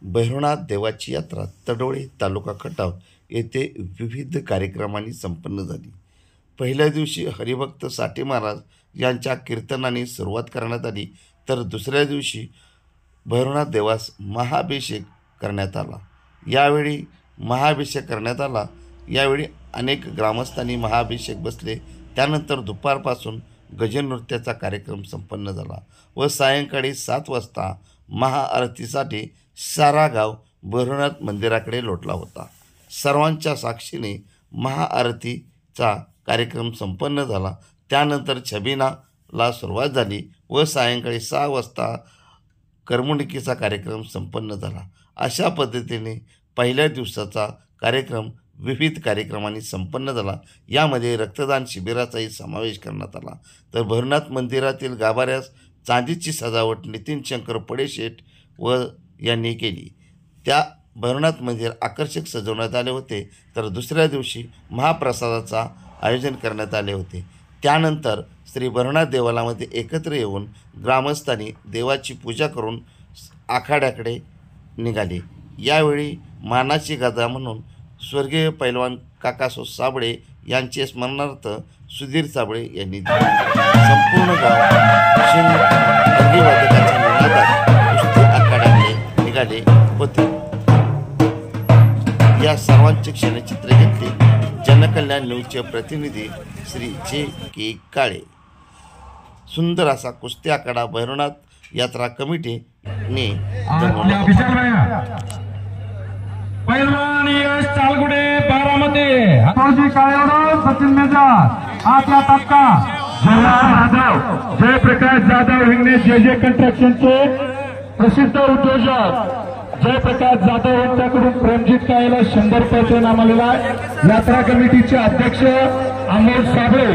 भैरवनाथ देवाची यात्रा तडोळी तालुका खटाव येथे विविध कार्यक्रमांनी संपन्न झाली। पहिल्या दिवशी हरिभक्त साठे महाराज यांच्या कीर्तनाने सुरुवात करण्यात आली, तर दुसऱ्या दिवशी भैरवनाथ देवास महाअभिषेक करण्यात आला। यावेळी अनेक ग्रामस्थांनी महाअभिषेक बसले। त्यानंतर दुपारपासून गजनृत्याचा कार्यक्रम संपन्न झाला व सायंकाळी 7 वाजता महाआरतीसाठी सारा गाव भैरवनाथ मंदिराकडे लोटला होता। सर्वांच्या साक्षीने महाआरतीचा कार्यक्रम संपन्न झाला। त्यानंतर छबिनाला सुरुवात झाली व सायंकाळी 6 वाजता करमणुकीचा कार्यक्रम संपन्न झाला। अशा पद्धतीने पहिल्या दिवसाचा कार्यक्रम विविध कार्यक्रमांनी संपन्न झाला। यामध्ये रक्तदान शिबिराचाही समावेश करण्यात आला। तर भैरवनाथ मंदिरातील गाभाऱ्यास चांदीची सजावट नितीन शंकर पडेशेठ यांनी केली। त्या भैरवनाथ मंदिर आकर्षक सजवण्यात आले होते। तर दुसऱ्या दिवशी महाप्रसादाचा आयोजन करण्यात आले होते। त्यानंतर श्री भैरवनाथ देवालयामध्ये एकत्र येऊन ग्रामस्थांनी देवाची पूजा करून आखाड्याकडे निघाले। यावेळी मानाची गदा म्हणून स्वर्गीय पैलवान काकासो साबळे यांचे स्मरणार्थ सुधीर साबळे यांनी संपूर्ण गाव वादकाच्या निनादात कुस्ती आखाड्याकडे निघाले होते। या सर्वांचे क्षणचित्र घेतले जनकल्याण न्यूजचे प्रतिनिधी श्री जे.के. काळे। सुंदर असा कुस्ती आखाडा भैरवनाथ यात्रा कमिटीने पैलवान यश चालगुडे बारामती फौजी काळेवड सचिन मेजर आपला तक्का जय प्रकाश जाधव हिंगणे जे कंस्ट्रक्शनचे प्रसिद्ध उद्योजक जयप्रकाश जाधव यांच्याकडून प्रेमजित काळेला 100 रुपयाचे इनाम आलेला आहे। यात्रा कमिटीचे अध्यक्ष अमोल साबळे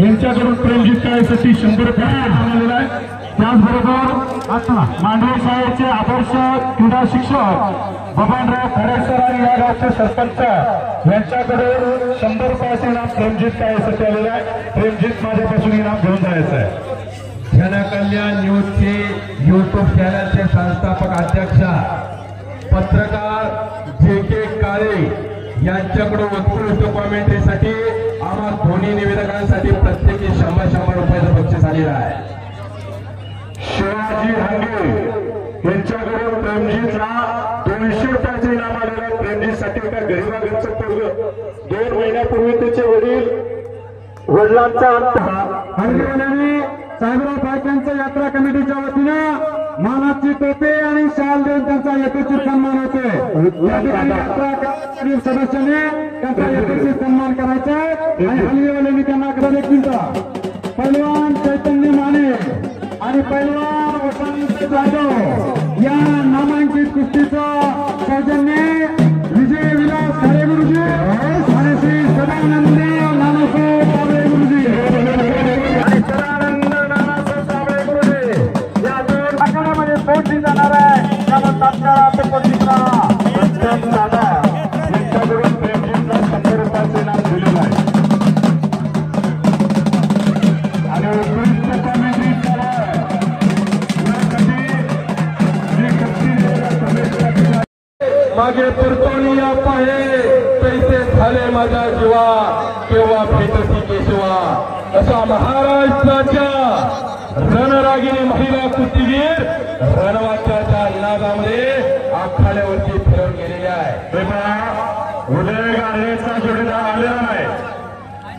यांच्याकडून प्रेमजित काळेसाठी 100 रुपये इनाम आलेला आहे। त्याचबरोबर आता मांडवे शाळेचे आदर्श क्रीडा शिक्षक बबनराव खरेसर आणि या गावचे सरपंच यांच्याकडून 100 रुपयाचे इनाम प्रेमजित काळेसाठी आलेले आहे। प्रेमजित माझ्यापासून इनाम घेऊन जायचं आहे। जनकल्याण न्यूजचे युट्यूब चॅनलचे संस्थापक अध्यक्ष पत्रकार जे.के. काळे यांच्याकडून उत्कृष्ट कॉमेंट्रीसाठी आम्हा दोन्ही निवेदकांसाठी प्रत्येकी 100 रुपयाचं बक्षीस आलेलं आहे। शिवाजी हंगे यांच्याकडून प्रेमजीतला 200 रुपयाचे इनाम आलेलं आहे। प्रेमजीतसाठी एका गरीबाचं पोरग 2 महिन्यापूर्वी त्याचे वडिलांचा हंगेवाल्यांनी साहेबराव पाटलांच्या यात्रा कमिटीच्या वतीनं मानाची टोपी आणि शाल देऊन त्यांचा यथोचित सन्मान होतोय। सदस्यांनी त्यांचा यथोचित सन्मान करायचा आणि हलवेवाल्यांनी त्यांना देखील पैलवान चैतन्य माने आणि पैलवान वसंत जाधव या नामांकित कुस्तीचं सौजन्य विजय विलास खरे गुरुजी आणि श्री सदानंद नानासाहेब साबळे गुरुजी आणि सदानंद नानासाहेब साबळे गुरुजी या 2 आखाड्यामध्ये पोहोचली जाणार आहे। त्यामुळे तात्काळ आपण पोहोचली दादा यांच्याकडून प्रेमजीतला 100 रुपयाचे इनाम दिलेलं आहे। आणि उत्कृष्ट कॉमेडी मागे पुरतोनी या पाहे पैसे झाले माझ्या जीवा केव्हा भेटती केशवा असा महाराष्ट्राच्या रणरागिणी महिला कुस्तीगीर रणवाच्याच्या नादामध्ये आखाड्यावरती फिरवून गेलेली आहे। उदय गारेचा जोडीदार आलेला आहे,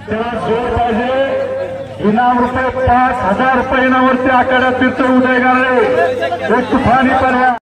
त्याला जोर पाहिजे। इनाम रुपये 5000 रुपये इनामवरती आखाड्यात फिरतो उदय गारे एक तुफानी पर्याय।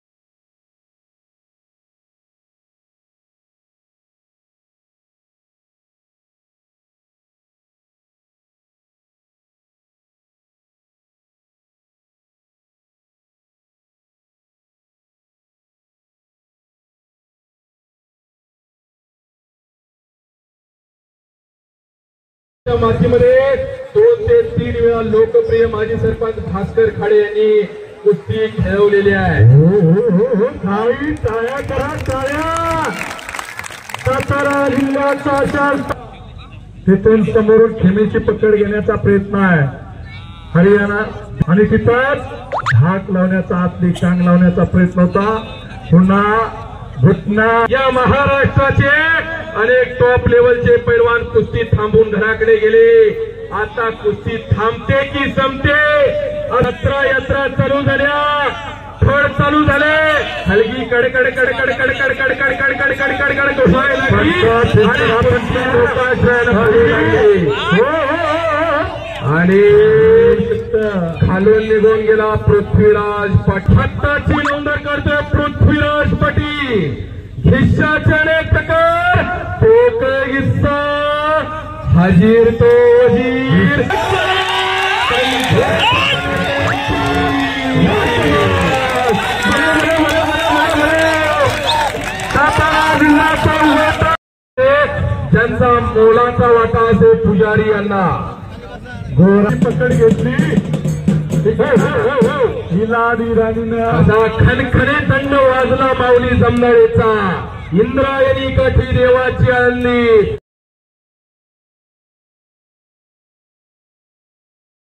मातीमध्ये 2 ते 3 वेळा लोकप्रिय माजी सरपंच भास्कर खाडे यांनी कुस्ती खेळवलेली आहे। टाळ्या करा टाळ्या। सातारा जिल्ह्याचा तिथून समोरून खेमीची पकड घेण्याचा प्रयत्न आहे हरियाणा आणि तिथंच हात लावण्याचा आतली टांग लावण्याचा प्रयत्न होता। पुन्हा भूतना या महाराष्ट्राचे अनेक टॉप लेवलचे पैलवान कुस्ती थांबून घराकडे गेले. आता कुस्ती थांबते की संपते? यात्रा चालू झाल्या, फळ चालू झाले. हलगी कडकड कडकड कडकड कडकड कडकड कडकड कड घोषायला आणि खालून निघून गेला पृथ्वीराज पाटील. हाताची नोंद करतोय पृथ्वीराज पाटील. हिस्साचे अनेक प्रकार, एक हिस्सा हाजीर तो वजीर. ज्यांचा मोलाचा वाटा असे पुजारी यांना घोडा पकड घेतली. हिलाडी राणीनं असा खणखणे दंड वाजला माऊली जमनाळेचा. इंद्रायणी काठी देवाची आणली.